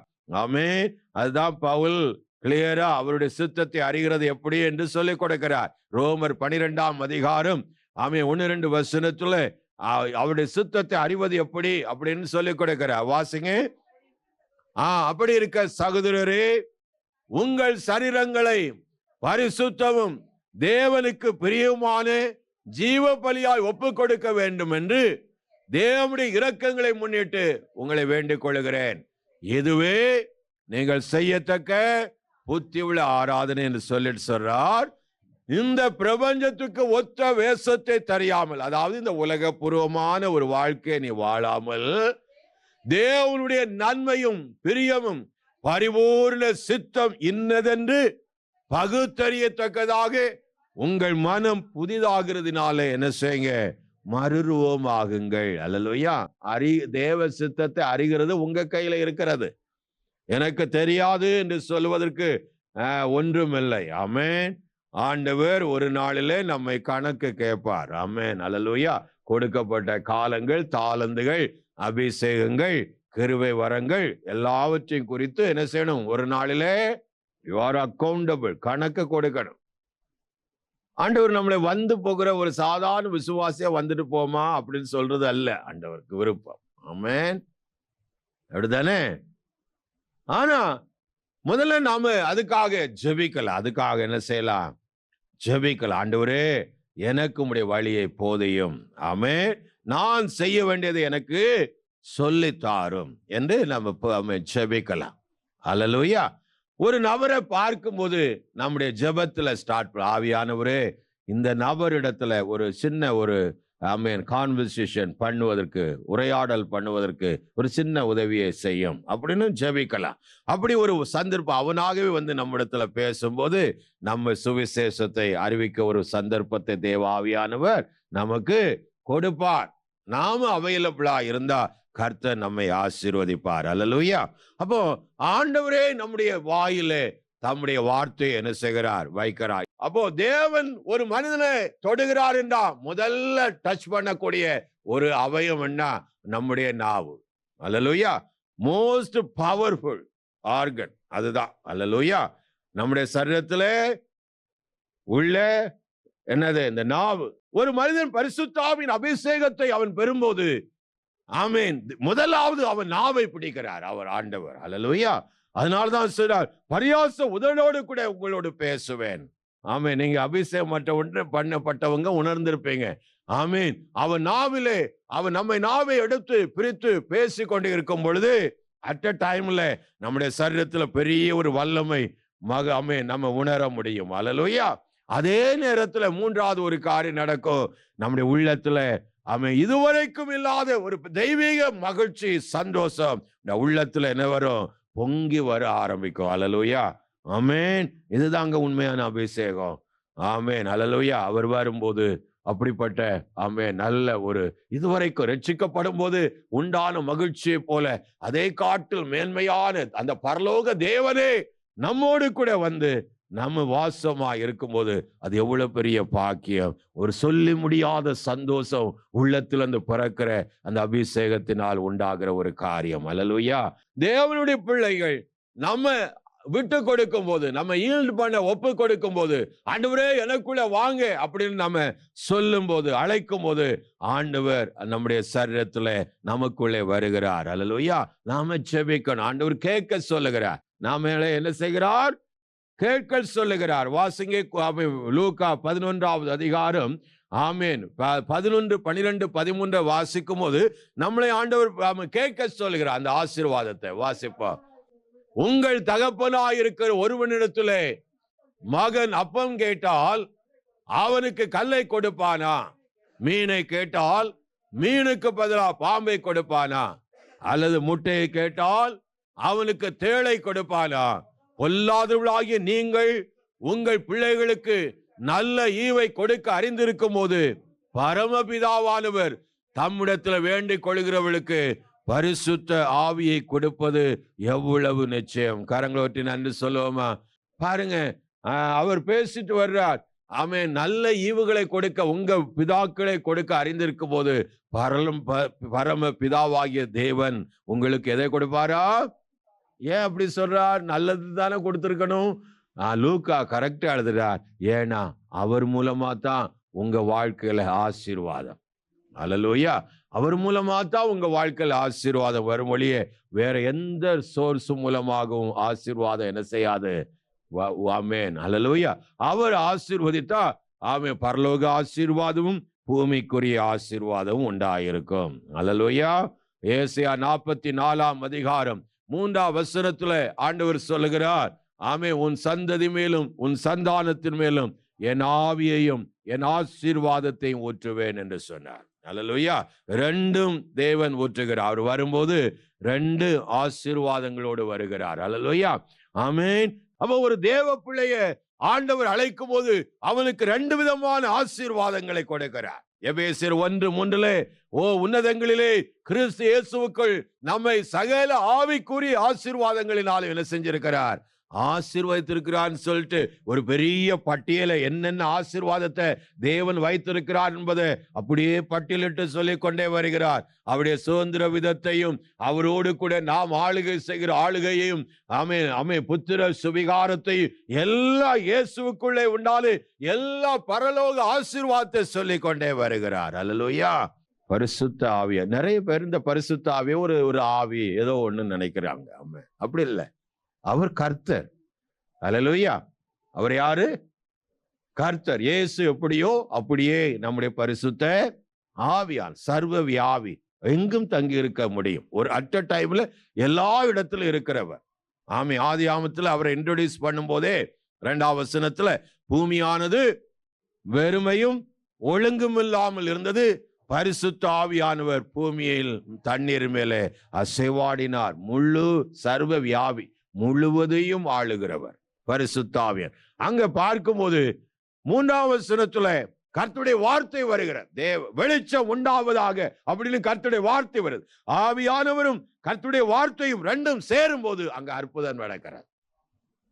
ஆமென். அதுதான் பவுல் கிளியரா அவருடைய சித்தத்தை அறிகிறது எப்படி என்று சொல்லிக் கொடுக்கிறார். ரோமர் 12ஆம் அதிகாரம், ஆமென், 1-2 வசனத்துல அவருடைய சித்தத்தை அறிவது எப்படி அப்படின்னு சொல்லிக் கொடுக்கிறார். வாசிங்க. அப்படி இருக்க சகோதரரே, உங்கள் சரீரங்களை பரிசுத்தமும் தேவனுக்கு பிரியமான ஜீவ பலியாய் ஒப்புக் கொடுக்க வேண்டும் என்று தேவனுடைய இரக்கங்களை முன்னிட்டு உங்களை வேண்டிக் கொள்கிறேன். இதுவே நீங்கள் செய்யத்தக்க புத்தி உள்ள ஆராதனை என்று சொல்லிட்டு சொல்றார். இந்த பிரபஞ்சத்துக்கு ஒத்த வேஷத்தை தெரியாமல், அதாவது இந்த உலகபூர்வமான ஒரு வாழ்க்கையை நீ வாழாமல், தேவனுடைய நன்மையும் பிரியமும் பரிபூர்ண சித்தம் இன்னதென்று பகுத்தறியத்தக்கதாக உங்கள் மனம் புதிதாகிறதுனால என்ன செய்யுங்க? மறுரூபமாகுங்கள். அல்லேலூயா. தேவ சித்தத்தை அறிகிறது உங்க கையில இருக்கிறது. எனக்கு தெரியாது என்று சொல்வதற்கு ஒன்றுமில்லை. ஆமென். ஆண்டவர் ஒரு நாளிலே நம்மை கணக்கு கேட்பார். ஆமென். அல்லேலூயா. கொடுக்கப்பட்ட காலங்கள், தாளந்துகள், அபிஷேகங்கள், கிருபை வரங்கள் எல்லாவற்றையும் குறித்து என்ன செய்யணும்? ஒரு நாளிலே யூ ஆர் அக்கௌண்டபிள், கணக்கு கொடுக்கணும். ஆண்டவர் நம்மளை வந்து போகிற ஒரு சாதாரண விசுவாசியா வந்துட்டு போமா அப்படின்னு சொல்றது அல்ல ஆண்டவருக்கு விருப்பம். ஆமென். அப்படிதானே? ஆனா முதல்ல நாம அதுக்காக ஜெபிக்கலாம். அதுக்காக என்ன செய்யலாம்? ஜெபிக்கலாம். ஆண்டவரே, எனக்கு உம்முடைய வழியை போதையும், ஆமென், நான் செய்ய வேண்டியதை எனக்கு சொல்லித்தாரும் என்று நம்ம ஜெபிக்கலாம். அல்லேலூயா. ஒரு நபரை பார்க்கும்போது நம்முடைய ஜெபத்துல ஸ்டார்ட், ஆவியானவரே இந்த நபரிடத்துல ஒரு சின்ன ஒரு கான்வர்சேஷன் பண்ணுவதற்கு, உரையாடல் பண்ணுவதற்கு ஒரு சின்ன உதவியை செய்யும் அப்படின்னு ஜெபிக்கலாம். அப்படி ஒரு சந்தர்ப்பம் அவனாகவே வந்து நம்மிடத்துல பேசும்போது நம்ம சுவிசேஷத்தை அறிவிக்க ஒரு சந்தர்ப்பத்தை தேவாவியானவர் நமக்கு கொடுப்பார். நாம அவைலபிளா இருந்தா கர்த்தர் நம்மை ஆசீர்வதிப்பார். அல்லேலூயா. அப்போ ஆண்டவரே நம்முடைய வாயிலே தம்முடைய வார்த்தையை என்ன செய்கிறார்? வைக்கிறார். அப்போ தேவன் ஒரு மனிதனை தொடுகிறார் என்றா முதல்ல டச் பண்ணக்கூடிய ஒரு அவயம் என்ன? நம்முடைய நாவு. அல்லேலூயா. மோஸ்ட் பவர்ஃபுல் ஆர்கன் அதுதான். அல்லேலூயா. நம்முடைய சரீரத்திலே உள்ள என்னது? இந்த நாவு. ஒரு மனிதன் பரிசுத்தாவின் அபிஷேகத்தை அவன் பெறும்போது, ஆமென், முதலாவது அவன் நாவை பிடிக்கிறார் அவர் ஆண்டவர். அல்லேலூயா. அதனால்தான் சொல்றார், பரியாச உதடோடு கூட உங்களோடு பேசுவேன். ஆமென். நீங்க அபிஷேகம் பண்ணப்பட்டவங்க உணர்ந்திருப்பீங்க. ஆமென். அவன் நாவிலே அவன் நம்மை நாவை எடுத்து பிரித்து பேசி கொண்டு இருக்கும் பொழுது அட் அ டைம்ல நம்முடைய சரீரத்துல பெரிய ஒரு வல்லமை நம்ம உணர முடியும். அல்லேலூயா. அதே நேரத்துல மூன்றாவது ஒரு காரியம் நடக்கும். நம்முடைய உள்ளத்துல இதுவரைக்கும் இல்லாத ஒரு தெய்வீக மகிழ்ச்சி, சந்தோஷம் இந்த உள்ளத்துல என்ன வரும்? பொங்கி வர ஆரம்பிக்கும். அல்லேலூயா. ஆமென். இதுதாங்க உண்மையான அபிஷேகம். ஆமென். அல்லேலூயா. அவர் வரும்போது அப்படிப்பட்ட ஆமென் நல்ல ஒரு இதுவரைக்கும் ரட்சிக்கப்படும் போது உண்டான மகிழ்ச்சியை போல அதை காட்டில் மேன்மையான அந்த பரலோக தேவனே நம்மோடு கூட வந்து நம்ம வாசமா இருக்கும்போது அது எவ்வளவு பெரிய பாக்கியம். ஒரு சொல்லி முடியாத சந்தோஷம் உள்ளத்துல இருந்து பிறக்கிற அந்த அபிஷேகத்தினால் உண்டாகிற ஒரு காரியம். அல்லேலூயா. தேவனுடைய பிள்ளைகள் நம்ம விட்டு கொடுக்கும் போது, நம்ம ஈல்ட் பண்ண ஒப்பு கொடுக்கும் போது, ஆண்டவரே எனக்குள்ள வாங்க அப்படின்னு நம்ம சொல்லும் போது, அழைக்கும் போது, ஆண்டவர் நம்முடைய சரீரத்துல நமக்குள்ளே வருகிறார். அல்லேலூயா. நாம ஜெபிக்கணும். ஆண்டவர் கேட்க சொல்லுகிறார். நாம என்ன செய்கிறார்? கேட்க சொல்லுகிறார். வாசிங்க லூக்கா 11வது அதிகாரம். ஆமென். 11, 12, 13 வாசிக்கும் போது நம்மளை ஆண்டவர் கேட்க சொல்லுகிறார். அந்த ஆசீர்வாதத்தை வாசிப்போம். உங்கள் தகப்பனாயிருக்கிற ஒருவனிடத்திலே மகன் அப்பம் கேட்டால் அவனுக்கு கல்லை கொடுப்பானா? மீனை கேட்டால் மீனுக்கு பதிலாக பாம்பை கொடுப்பானா? அல்லது முட்டையை கேட்டால் அவனுக்கு தேளை கொடுப்பானா? பொல்லாதவர்களாகிய நீங்கள் உங்கள் பிள்ளைகளுக்கு நல்ல ஈவை கொடுக்க அறிந்திருக்கும் போது பரமபிதாவானவர் தம்மிடத்தில் வேண்டிக் கொள்கிறவர்களுக்கு பரிசுத்த ஆவியை கொடுப்பது எவ்வளவு நிச்சயம். கரங்களோட்டி நன்றி சொல்லுவோமா? பாருங்க, அவர் பேசிட்டு வர்றார். ஆமென். நல்ல ஈவுகளை கொடுக்க உங்க பிதாக்களை கொடுக்க அறிந்திருக்கும் போது பரம பிதாவாகிய தேவன் உங்களுக்கு எதை கொடுப்பாரா? ஏன் அப்படி சொல்றார்? நல்லது தானே கொடுத்திருக்கணும். லூக்கா கரெக்டா எழுதுறார். ஏன்னா அவர் மூலமா தான் உங்க வாழ்க்கையில ஆசீர்வாதம். அல்லேலூயா. அவர் மூலமா தான் உங்க வாழ்க்கையில ஆசீர்வாதம் வரும் ஒழிய வேற எந்த சோர்ஸ் மூலமாகவும் ஆசீர்வாதம் என்ன செய்யாது. ஆமென். அல்லேலூயா. அவர் ஆசீர்வதித்தா ஆமென், பரலோக ஆசீர்வாதமும் பூமிக்குரிய ஆசீர்வாதமும் உண்டாயிருக்கும். அல்லேலூயா. ஏசாயா 44ஆம் அதிகாரம் 3ஆம் வசனத்துல ஆண்டவர் சொல்லுகிறார். ஆமென். உன் சந்ததி மேலும் உன் சந்தானத்தின் மேலும் என் ஆவியையும் என் ஆசீர்வாதத்தையும் ஊற்றுவேன் என்று சொன்னார். அல்லேலூயா. ரெண்டும் தேவன் ஊற்றுகிறார். அவர் வரும்போது 2 ஆசீர்வாதங்களோடு வருகிறார். அல்லேலூயா. ஆமென். அப்ப ஒரு தேவ பிள்ளைய ஆண்டவர் அழைக்கும் போது அவனுக்கு 2 விதமான ஆசீர்வாதங்களை கொடுக்கிறார். எபேசியர் 1:3 உன்னதங்களிலே கிறிஸ்து இயேசுவுக்குள் நம்மை சகல ஆவிக்குரிய ஆசீர்வாதங்களினால என்ன செஞ்சிருக்கிறார்? ஆசீர்வதித்திருக்கிறான்னு சொல்லிட்டு ஒரு பெரிய பட்டியலை என்னென்ன ஆசீர்வாதத்தை தேவன் வைத்திருக்கிறார் என்பதை அப்படியே பட்டியலிட்டு சொல்லிக் கொண்டே வருகிறார். அவருடைய சுதந்திர விதத்தையும் அவரோடு கூட நாம் ஆளுகை செய்கிற ஆளுகையையும் புத்திர சுவிகாரத்தையும் எல்லா இயேசுவுக்குள்ளே உண்டாலும் எல்லா பரலோக ஆசீர்வாதத்தை சொல்லிக் கொண்டே வருகிறார். அல்லேலூயா. பரிசுத்த ஆவிய நிறைய பேர் இந்த பரிசுத்த ஆவிய ஒரு ஆவி ஏதோ ஒண்ணு நினைக்கிறாங்க. அப்படி இல்லை. அவர் கர்த்தர். அல்லேலூயா. அவர் யாரு? கர்த்தர். இயேசு எப்படியோ அப்படியே நம்முடைய பரிசுத்த ஆவியான் சர்வ வியாபி, எங்கும் தங்கி இருக்க முடியும். ஒரு அட் அ டைம்ல எல்லா இடத்திலும் இருக்கிறவர். ஆதி ஆமத்துல அவரை இன்ட்ரோடியூஸ் பண்ணும் போதே 2ஆம் வசனத்துல பூமியானது வெறுமையும் ஒழுங்கும் இல்லாமல் இருந்தது, பரிசுத்த ஆவியானவர் பூமியில் தண்ணீர் மேலே அசைவாடினார். முழு சர்வ வியாபி, முழுவதையும் ஆளுகிறவர் பரிசுத்த ஆவியார். அங்க பார்க்கும்போது 3ஆம் வசனத்துல கர்த்தருடைய வார்த்தை வருகிறது. வெளிச்சம் உண்டாவதாக அப்படின்னு கர்த்தருடைய வார்த்தை வருது. ஆவியானவரும் கர்த்தருடைய வார்த்தையும் 2ம் சேரும் போது அங்க அற்புதம் நடக்கிறது.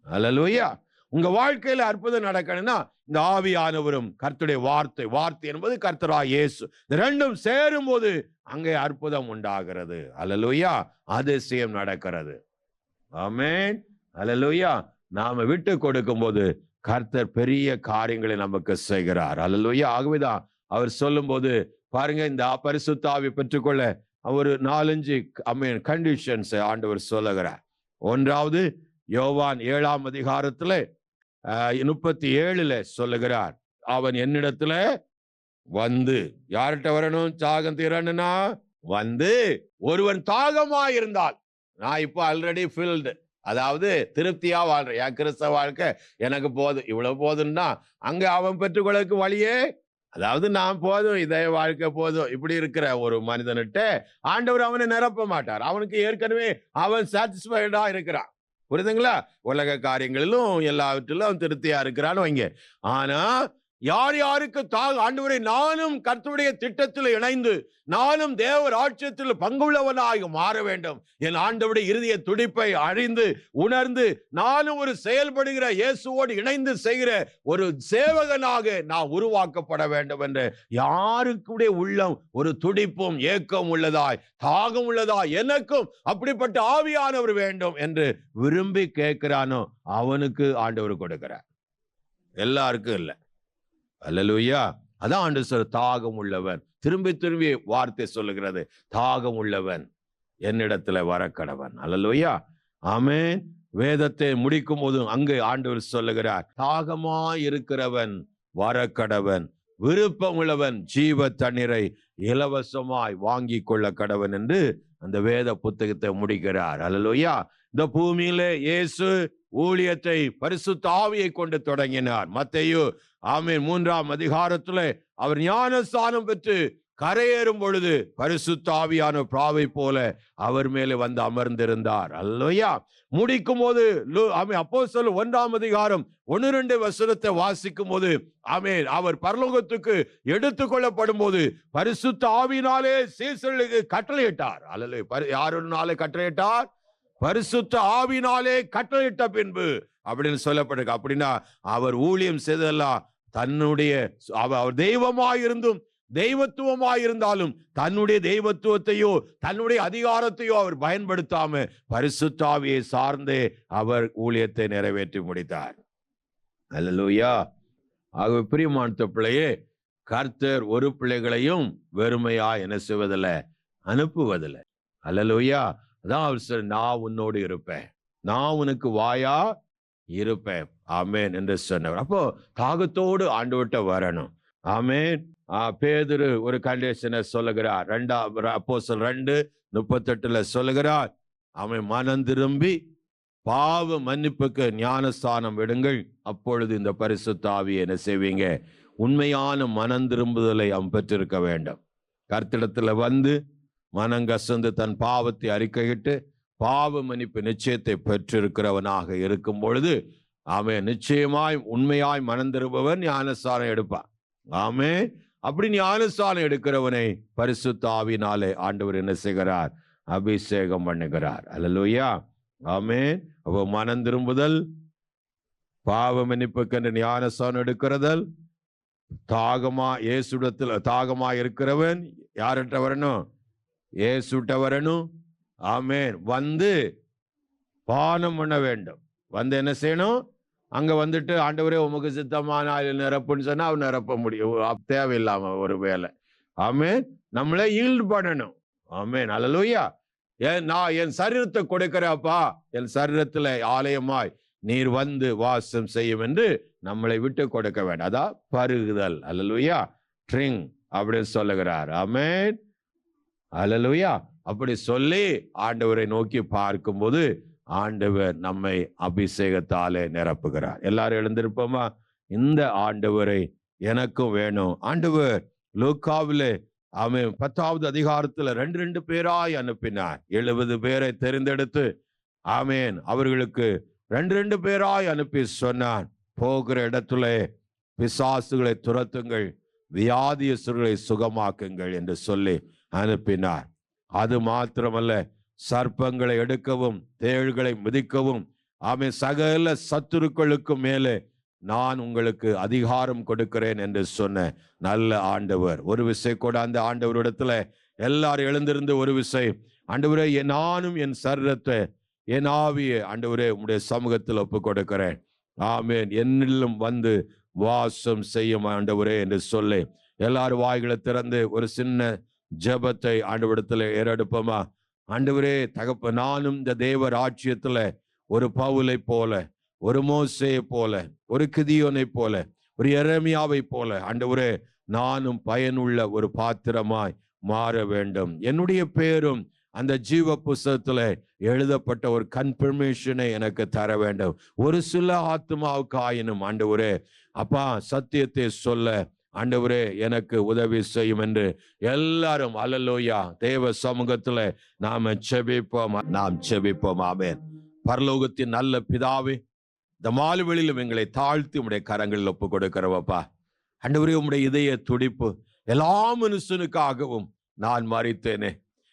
அல்லேலூயா. உங்க வாழ்க்கையில அற்புதம் நடக்கணும்னா இந்த ஆவியானவரும் கர்த்தருடைய வார்த்தை என்பது கர்த்தராகிய இயேசு, இந்த 2ம் சேரும் போது அங்கே அற்புதம் உண்டாகிறது. அல்லேலூயா. அதிசயம் நடக்கிறது. ஆமென். அல்லேலூயா. நாம விட்டு கொடுக்கும் போது கர்த்தர் பெரிய காரியங்களை நமக்கு செய்கிறார். அல்லேலூயா. ஆகவேதான் அவர் சொல்லும் போது பாருங்க, இந்த பரிசுத்த ஆவியை பெற்றுக்கொள்ள ஒரு 4-5 கண்டிஷன்ஸ் ஆண்டவர் சொல்லுகிறார். 1வது யோவான் 7ஆம் அதிகாரத்துல 37 சொல்லுகிறார். அவன் என்னிடத்துல வந்து, யார்கிட்ட வரணும்? தாகம் தீரணும்னா வந்து, ஒருவன் தாகமாயிருந்தால், நான் இப்போ ஆல்ரெடி ஃபில்டு, அதாவது திருப்தியா வாழ்றேன், என் கிறிஸ்தவ வாழ்க்கை எனக்கு போதும், இவ்வளவு போதும்னா அங்க அவன் பெற்றுக்கொள்ளக்கு வழியே, அதாவது நான் போதும், இதே வாழ்க்கை போதும் இப்படி இருக்கிற ஒரு மனிதன்கிட்ட ஆண்டவர் அவனை நிரப்ப மாட்டார். அவனுக்கு ஏற்கனவே அவன் சாட்டிஸ்ஃபைடா இருக்கிறான். புரியுதுங்களா? உலக காரியங்களிலும் எல்லாவற்றிலும் அவன் திருப்தியா இருக்கிறான்னு வைங்க. ஆனா யார் யாருக்கு ஆண்டவரே நானும் கர்த்தருடைய திட்டத்தில் இணைந்து நானும் தேவ ராஜ்யத்தில் பங்குள்ளவனாக மாற வேண்டும், என் ஆண்டவருடைய இருதய துடிப்பை அறிந்து உணர்ந்து நானும் ஒரு செயல்படுகிற இயேசுவோடு இணைந்து செய்கிற ஒரு சேவகனாக நான் உருவாக்கப்பட வேண்டும் என்று யாருக்குடைய உள்ளம் ஒரு துடிப்பும் ஏக்கம் உள்ளதாய் தாகம் உள்ளதாய் எனக்கும் அப்படிப்பட்ட ஆவியானவர் வேண்டும் என்று விரும்பி கேட்கிறானோ அவனுக்கு ஆண்டவர் கொடுக்கிறார். எல்லாருக்கும் இல்லை. அல்லேலூயா. அதான் ஆண்டு சொல்ற தாகம் உள்ளவன். திரும்பி திரும்பி வார்த்தை சொல்லுகிறது, தாகம் உள்ளவன் என்னிடத்துல வரக்கடவன். அல்லேலூயா. ஆமென். வேதத்தை முடிக்கும் போதும் அங்கு ஆண்டவர் சொல்லுகிறார், தாகமாய் இருக்கிறவன் வரக்கடவன், விருப்பம் உள்ளவன் ஜீவ தண்ணீரை இலவசமாய் வாங்கி கொள்ள கடவன் என்று அந்த வேத புத்தகத்தை முடிக்கிறார். அல்லேலூயா. இந்த பூமியிலே இயேசு ஊழியத்தை பரிசுத்த ஆவியை கொண்டு தொடங்கினார். மத்தேயு ஆமென் 3ஆம் அதிகாரத்திலே அவர் ஞானஸ்நானம் பெற்று கரையேறும் பொழுது பரிசுத்த ஆவியான பிராவை போல அவர் மேலே வந்து அமர்ந்திருந்தார். அல்லேலூயா. முடிக்கும் போது அப்போஸ்தலர் 1ஆம் அதிகாரம் 1-2 வசனத்தை வாசிக்கும் போது ஆமென் அவர் பரலோகத்துக்கு எடுத்துக் கொள்ளப்படும் போது பரிசுத்த ஆவியினாலே சீசர்களுக்கு கட்டளையிட்டார். அல்லேலூயா. யாருனாலே கட்டளையிட்டார்? பரிசுத்த ஆவியினாலே கட்டளையிட்ட பின்பு அப்படின்னு சொல்லப்பட்டிருக்கு. அப்படின்னா அவர் ஊழியம் செய்ததெல்லாம் தன்னுடைய அவர் தெய்வமாயிருந்தும் தெய்வத்துவமாயிருந்தாலும் தன்னுடைய தெய்வத்துவத்தையோ தன்னுடைய அதிகாரத்தையோ அவர் பயன்படுத்தாம பரிசுத்த ஆவியை சார்ந்தே அவர் ஊழியத்தை நிறைவேற்றி முடித்தார். அல்லேலூயா. ஆகவே பிரியமான பிள்ளையே, கர்த்தர் ஒரு பிள்ளைகளையும் வெறுமையா என்ன செய்வதில்லை, அனுப்புவதில்லை. அல்லேலூயா. அதான் அவர் சொல்ற, நான் உன்னோடு இருப்பேன், நான் உனக்கு வாயா இருப்பேன். ஆமேன் என்று சொன்னவர். அப்போ தாகத்தோடு ஆண்டவர்கிட்ட வரணும். ஆமேன். பேதுரு ஒரு கண்டிஷனை சொல்லுகிறார். அப்போஸ்தலர் 2:38 சொல்லுகிறார், அவன் மனம் திரும்பி பாவ மன்னிப்புக்கு ஞானஸ்தானம் விடுங்கள், அப்பொழுது இந்த பரிசுத்த ஆவியை என்ன செய்வீங்க, உண்மையான மனம் திரும்புதலை அவன் பெற்றிருக்க வேண்டும். கர்த்தரிடத்துல வந்து மனங்கசந்து தன் பாவத்தை அறிக்கையிட்டு பாவ மன்னிப்பு நிச்சயத்தை பெற்றிருக்கிறவனாக இருக்கும் பொழுது அவன் நிச்சயமாய் உண்மையாய் மனம் திரும்புவன் ஞானஸ்தானம் எடுப்பான். ஆமென். அப்படி ஞானஸ்தானம் எடுக்கிறவனை பரிசுத்த ஆவியினாலே ஆண்டவர் என்ன செய்கிறார், அபிஷேகம் பண்ணுகிறார். அல்லேலூயா. ஆமென். அப்போ மனம் திரும்புதல், பாவ மன்னிப்புக்கென்று ஞானஸ்தானம் எடுக்கிறதல், இயேசுடத்தில் தாகமா இருக்கிறவன் யார்கிட்ட வரணும், இயேசுட்ட வரணும். ஆமென். வந்து பானம் பண்ண வேண்டும். வந்து என்ன செய்யணும், அங்க வந்துட்டு ஆண்டவரே உமக்கு சித்தமான நிரப்புன்னு சொன்னா அவன் நிரப்ப முடியும், தேவையில்லாம ஒரு வேலை. ஆமென். நம்மளே ஈல்டு பண்ணணும். ஆமென். அல்லேலூயா. நான் என் சரீரத்தை கொடுக்கிறப்பா, என் சரீரத்துல ஆலயமாய் நீர் வந்து வாசம் செய்யும் என்று நம்மளை விட்டு கொடுக்க வேண்டாம். அதான் பருகுதல். அல்லேலூயா. ட்ரிங் அப்படின்னு சொல்லுகிறார். ஆமென். அல்லேலூயா. அப்படி சொல்லி ஆண்டவரை நோக்கி பார்க்கும்போது ஆண்டவர் நம்மை அபிஷேகத்தாலே நிரப்புகிறார். எல்லாரும் எழுந்திருப்போமா? இந்த ஆண்டவரை எனக்கும் வேணும். ஆண்டவர் லூக்காவிலே அவன் 10வது அதிகாரத்துல 2 பேராய் அனுப்பினார். 70 பேரை தெரிந்தெடுத்து ஆமென் அவர்களுக்கு 2 பேராய் அனுப்பி சொன்னான், போகிற இடத்துல பிசாசுகளை துரத்துங்கள், வியாதியஸ்தர்களை சுகமாக்குங்கள் என்று சொல்லி அனுப்பினார். அது மாத்திரமல்ல, சர்ப்பங்களை எடுக்கவும் தேள்களை மிதிக்கவும் ஆமென் சகல சத்துருக்களுக்கு மேலே நான் உங்களுக்கு அதிகாரம் கொடுக்கிறேன் என்று சொன்ன நல்ல ஆண்டவர். ஒரு விசை கூட அந்த ஆண்டவரிடத்துல எல்லாரும் எழுந்திருந்து ஒரு விசை, ஆண்டவரே நானும் என் சரீரத்தை என் ஆவியை ஆண்டவரே உம்முடைய சமூகத்தில் ஒப்பு கொடுக்கிறேன். ஆமென். என்னிலும் வந்து வாசம் செய்யும் ஆண்டவரே என்று சொல்லி எல்லாரும் வாய்களை திறந்து ஒரு சின்ன ஜெபத்தை ஆண்டவரிடத்துல ஏறெடுப்போமா? ஆண்டவரே தகப்ப, நானும் இந்த தேவ ராஜ்யத்துல ஒரு பவுலை போல, ஒரு மோசேயை போல, ஒரு கிதியோனை போல, ஒரு எரேமியாவை போல ஆண்டவரே நானும் பயனுள்ள ஒரு பாத்திரமாய் மாற வேண்டும். என்னுடைய பேரும் அந்த ஜீவ புஸ்தகத்துல எழுதப்பட்ட ஒரு கன்ஃபர்மேஷனை எனக்கு தர வேண்டும். ஒரு சில ஆத்மாவுக்கு ஆயினும் ஆண்டவரே அப்பா சத்தியத்தை சொல்ல ஆண்டவரே எனக்கு உதவி செய்யும் என்று எல்லாரும் அல்லேலூயா தேவ சமூகத்துல நாம் செபிப்போம். ஆமென். பரலோகத்தின் நல்ல பிதாவே, இந்த மாலைவெளியிலும் எங்களை தாழ்த்தி உம்முடைய கரங்களில் ஒப்பு கொடுக்கிறவப்பா, ஆண்டவரே, உம்முடைய இதய துடிப்பு எல்லா மனுஷனுக்காகவும் நான் மரித்தேனே,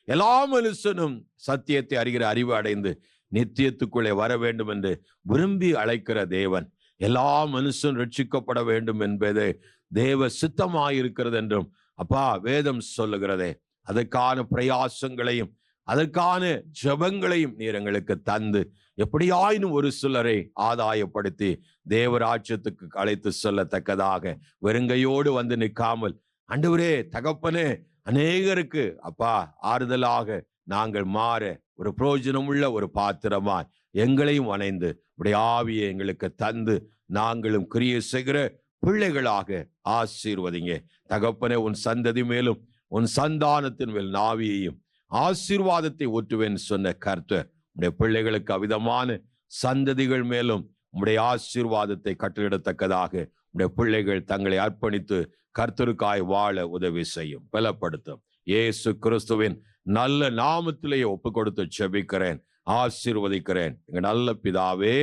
எல்லா மனுஷனும் சத்தியத்தை அறிகிற அறிவு அடைந்து நித்தியத்துக்குள்ளே வர வேண்டும் என்று விரும்பி அழைக்கிற தேவன், எல்லா மனுஷன் ரட்சிக்கப்பட வேண்டும் என்பது தேவ சித்தமாயிருக்கிறது என்றும் அப்பா வேதம் சொல்லுகிறதே. அதற்கான பிரயாசங்களையும் அதற்கான ஜெபங்களையும் நீர் எங்களுக்கு தந்து எப்படியாயினும் ஒரு சிலரை ஆதாயப்படுத்தி தேவராஜ்யத்துக்கு அழைத்து சொல்லத்தக்கதாக வெறுங்கையோடு வந்து நிற்காமல், ஆண்டவரே தகப்பனே, அநேகருக்கு அப்பா ஆறுதலாக நாங்கள் மாற ஒரு பிரயோஜனமுள்ள ஒரு பாத்திரமாய் எங்களையும் அணைந்து உடைய ஆவியை எங்களுக்கு தந்து நாங்களும் கிரியை செய்கிற பிள்ளைகளாக ஆசீர்வதிங்க தகப்பனே. உன் சந்ததி மேலும் உன் சந்தானத்தின் மேல் நாவியையும் ஆசீர்வாதத்தை ஊற்றுவேன் சொன்ன கர்த்தர் உடைய பிள்ளைகளுக்கு அவிதமான சந்ததிகள் மேலும் உடைய ஆசீர்வாதத்தை கட்டளிடத்தக்கதாக உடைய பிள்ளைகள் தங்களை அர்ப்பணித்து கர்த்தருக்காய் வாழ உதவி செய்யும், பலப்படுத்தும். இயேசு கிறிஸ்துவின் நல்ல நாமத்திலேயே ஒப்பு கொடுத்து ஜெபிக்கிறேன், ஆசீர்வதிக்கிறேன் எங்க நல்ல பிதாவே,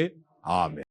ஆமென்.